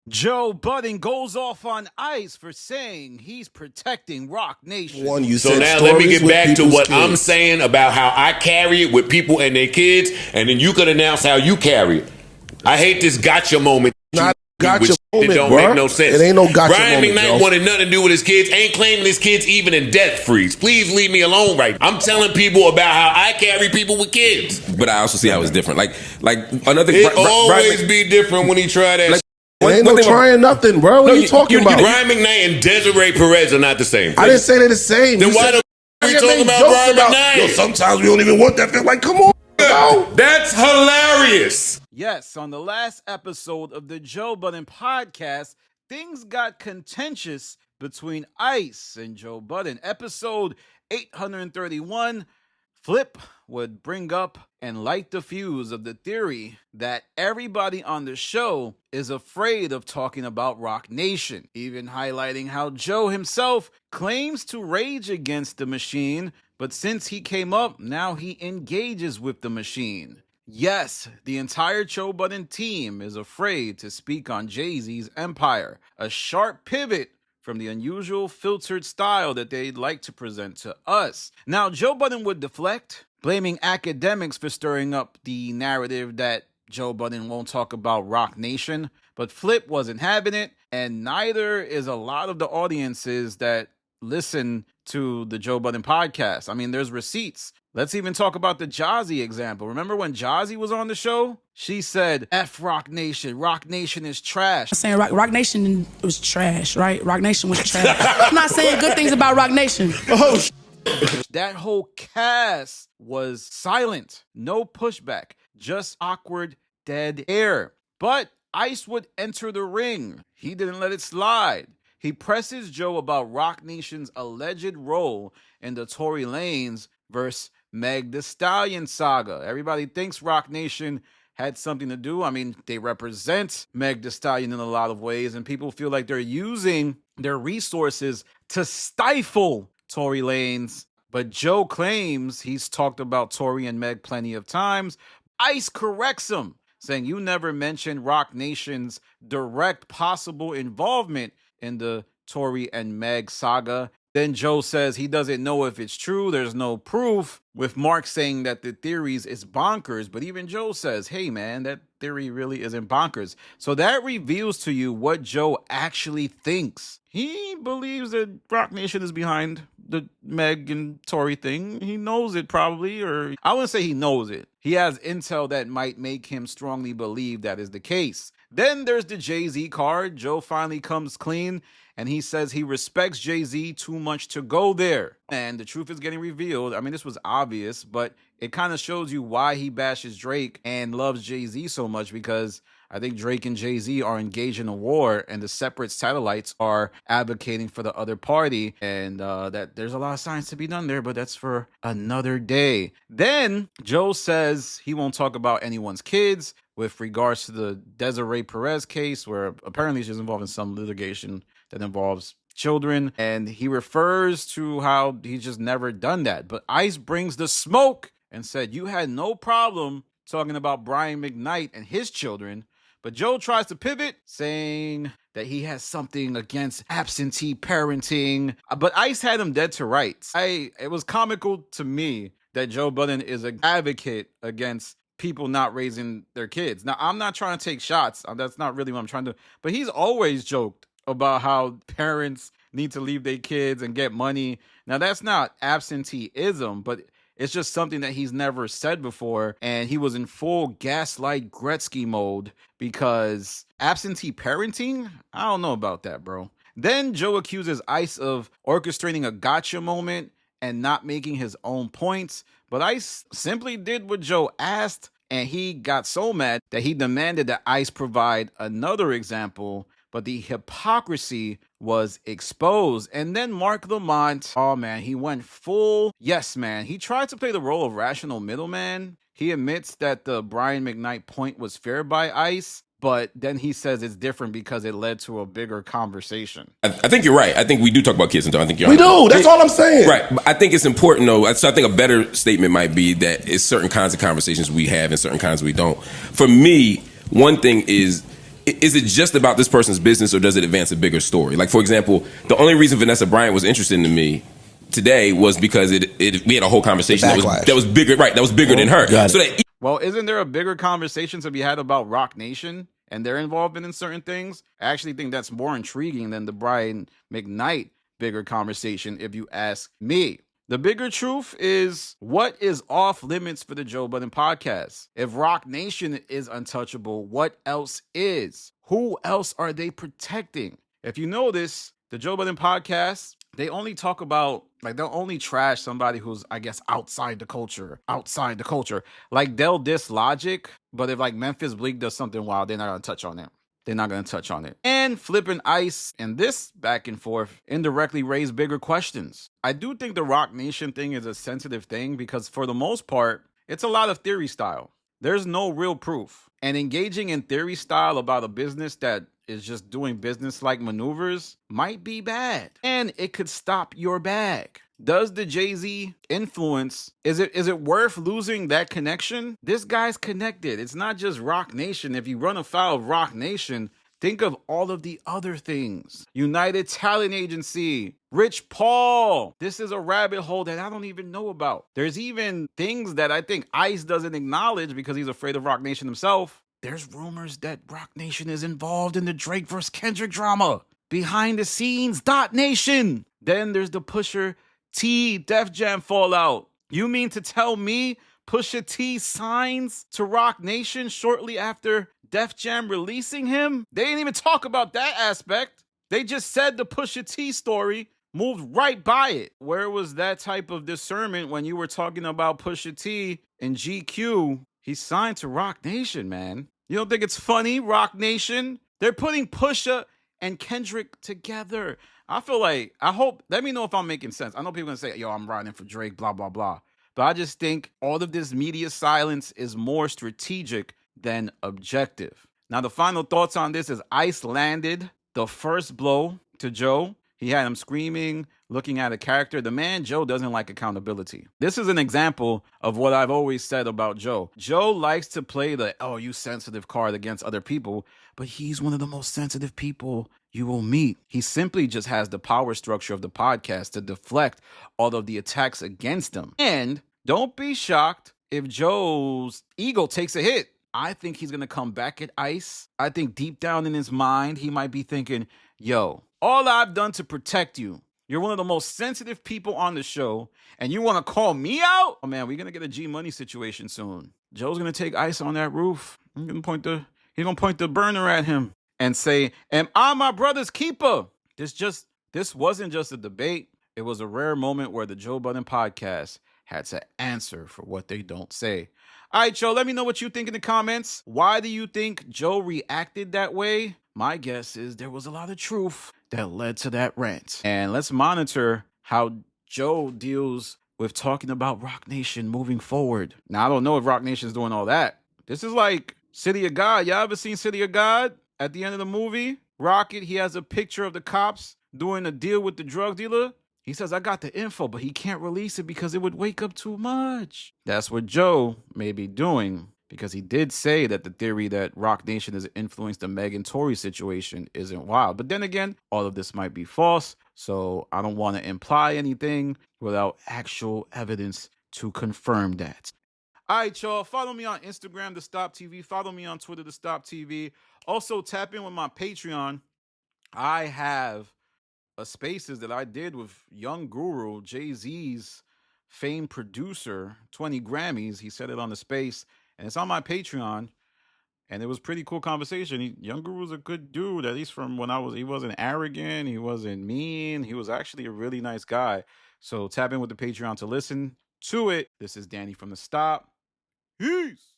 Joe Budden goes off on ice for saying he's protecting Roc Nation. So now let me get back to what I'm saying about how I carry it with people and their kids, and then you could announce how you carry it. I hate this gotcha moment. Not gotcha moment, it don't bro. make no sense. It ain't no gotcha Brian moment, McKnight bro. wanted nothing to do with his kids. Ain't claiming his kids even in death freeze. Please leave me alone right now. I'm telling people about how I carry people with kids. But I also see how it's different. Like another. It always be different when he try that. Ain't no trying nothing, bro. What are you talking about? Brian McKnight and Desiree Perez are not the same. I didn't say they're the same. Then why the we talking about Brian McKnight? Yo, sometimes we don't even want that. Like, come on, bro. That's hilarious. Yes, on the last episode of the Joe Budden podcast, things got contentious between Ice and Joe Budden. Episode 831, Flip would bring up and light the fuse of the theory that everybody on the show is afraid of talking about Roc Nation, even highlighting how Joe himself claims to rage against the machine, but since he came up, now he engages with the machine. Yes, the entire Joe Budden team is afraid to speak on Jay-Z's empire, a sharp pivot from the unusual filtered style that they'd like to present to us. Now, Joe Budden would deflect, blaming academics for stirring up the narrative that Joe Budden won't talk about Roc Nation, but Flip wasn't having it, and neither is a lot of the audiences that listen to the Joe Budden podcast. I mean, there's receipts. Let's even talk about the Jazzy example. Remember when Jazzy was on the show? She said, F Roc Nation. Roc Nation is trash. I'm saying Roc Nation was trash, right? Roc Nation was trash. I'm not saying good things about Roc Nation. Oh, that whole cast was silent. No pushback. Just awkward, dead air. But Ice would enter the ring. He didn't let it slide. He presses Joe about Roc Nation's alleged role in the Tory Lanez versus Meg Thee Stallion saga. Everybody thinks Roc Nation had something to do. I mean, they represent Meg Thee Stallion in a lot of ways, and people feel like they're using their resources to stifle Tory Lanez. But Joe claims he's talked about Tory and Meg plenty of times. Ice corrects him, saying you never mentioned Roc Nation's direct possible involvement in the Tory and Meg saga. Then Joe says he doesn't know if it's true. There's no proof, with Mark saying that the theories is bonkers. But even Joe says, hey, man, that theory really isn't bonkers. So that reveals to you what Joe actually thinks. He believes that Roc Nation is behind the Meg and Tory thing. He knows it probably, or I wouldn't say he knows it. He has intel that might make him strongly believe that is the case. Then there's the Jay-Z card. Joe finally comes clean, and he says he respects Jay-Z too much to go there. And the truth is getting revealed. I mean, this was obvious, but it kind of shows you why he bashes Drake and loves Jay-Z so much, because I think Drake and Jay-Z are engaged in a war, and the separate satellites are advocating for the other party, and that there's a lot of science to be done there, but that's for another day. Then Joe says he won't talk about anyone's kids with regards to the Desiree Perez case, where apparently she's involved in some litigation that involves children, and he refers to how he's just never done that. But Ice brings the smoke and said, you had no problem talking about Brian McKnight and his children. But Joe tries to pivot, saying that he has something against absentee parenting. But Ice had him dead to rights. It was comical to me that Joe Budden is an advocate against people not raising their kids. Now, I'm not trying to take shots. That's not really what I'm trying to do. But he's always joked about how parents need to leave their kids and get money. Now, that's not absenteeism, but it's just something that he's never said before, and he was in full Gaslight Gretzky mode, because absentee parenting? I don't know about that, bro. Then Joe accuses Ice of orchestrating a gotcha moment and not making his own points, but Ice simply did what Joe asked, and he got so mad that he demanded that Ice provide another example, but the hypocrisy was exposed. And then Mark Lamont, oh man, he went full yes man. He tried to play the role of rational middleman. He admits that the Brian McKnight point was fair by Ice, but then he says it's different because it led to a bigger conversation. I think you're right. I think we do talk about kids and I think you're we do. That's all I'm saying. Right. But I think it's important, though. So I think a better statement might be that it's certain kinds of conversations we have and certain kinds we don't. For me, one thing is, is it just about this person's business, or does it advance a bigger story? Like, for example, the only reason Vanessa Bryant was interesting to me today was because we had a whole conversation that was bigger, right? That was bigger than her. Well, isn't there a bigger conversation to be had about Roc Nation and their involvement in certain things? I actually think that's more intriguing than the Brian McKnight bigger conversation, if you ask me. The bigger truth is, what is off limits for the Joe Budden podcast? If Roc Nation is untouchable, what else is? Who else are they protecting? If you know this, the Joe Budden podcast, they only talk about, like, they'll only trash somebody who's, I guess, outside the culture. Like, they'll diss Logic, but if, like, Memphis Bleak does something wild, they're not going to touch on it. And flipping Ice and this back and forth indirectly raise bigger questions. I do think the Roc Nation thing is a sensitive thing because, for the most part, it's a lot of theory style. There's no real proof. And engaging in theory style about a business that is just doing business-like maneuvers might be bad. And it could stop your bag. Does the Jay-Z influence, is it worth losing that connection? This guy's connected. It's not just Roc Nation. If you run afoul of Roc Nation, think of all of the other things. United Talent Agency, Rich Paul. This is a rabbit hole that I don't even know about. There's even things that I think Ice doesn't acknowledge because he's afraid of Roc Nation himself. There's rumors that Roc Nation is involved in the Drake vs. Kendrick drama. Behind the scenes, Nation. Then there's the Pusha T Def Jam fallout. You mean to tell me Pusha T signs to Roc Nation shortly after Def Jam releasing him? They didn't even talk about that aspect. They just said the Pusha T story, moved right by it. Where was that type of discernment when you were talking about Pusha T and GQ? He signed to Roc Nation, man. You don't think it's funny, Roc Nation? They're putting Pusha and Kendrick together. I feel like, let me know if I'm making sense. I know people are going to say, yo, I'm riding for Drake, blah, blah, blah. But I just think all of this media silence is more strategic than objective. Now, the final thoughts on this is Ice landed the first blow to Joe. He had him screaming, looking at a character. The man, Joe, doesn't like accountability. This is an example of what I've always said about Joe. Joe likes to play the, oh, you sensitive card against other people, but he's one of the most sensitive people you will meet. He simply just has the power structure of the podcast to deflect all of the attacks against him. And don't be shocked if Joe's ego takes a hit. I think he's going to come back at Ice. I think deep down in his mind, he might be thinking, yo, all I've done to protect you. You're one of the most sensitive people on the show, and you want to call me out? Oh, man, we're going to get a G-Money situation soon. Joe's going to take Ice on that roof. He's going to point the burner at him and say, am I my brother's keeper? This wasn't just a debate. It was a rare moment where the Joe Budden podcast had to answer for what they don't say. All right, Joe, let me know what you think in the comments. Why do you think Joe reacted that way? My guess is there was a lot of truth that led to that rant. And let's monitor how Joe deals with talking about Roc Nation moving forward. Now, I don't know if Roc Nation's doing all that. This is like City of God. Y'all ever seen City of God? At the end of the movie, Rocket, he has a picture of the cops doing a deal with the drug dealer. He says, I got the info, but he can't release it because it would wake up too much. That's what Joe may be doing, because he did say that the theory that Roc Nation has influenced the Meg and Tory situation isn't wild. But then again, all of this might be false, so I don't want to imply anything without actual evidence to confirm that. All right, y'all. Follow me on Instagram, The Stop TV. Follow me on Twitter, The Stop TV. Also, tap in with my Patreon. I have a spaces that I did with Young Guru, Jay-Z's famed producer, 20 Grammys. He said it on the space, and it's on my Patreon. And it was pretty cool conversation. Young Guru was a good dude, at least from when he wasn't arrogant, he wasn't mean. He was actually a really nice guy. So tap in with the Patreon to listen to it. This is Danny from The Stop. Peace.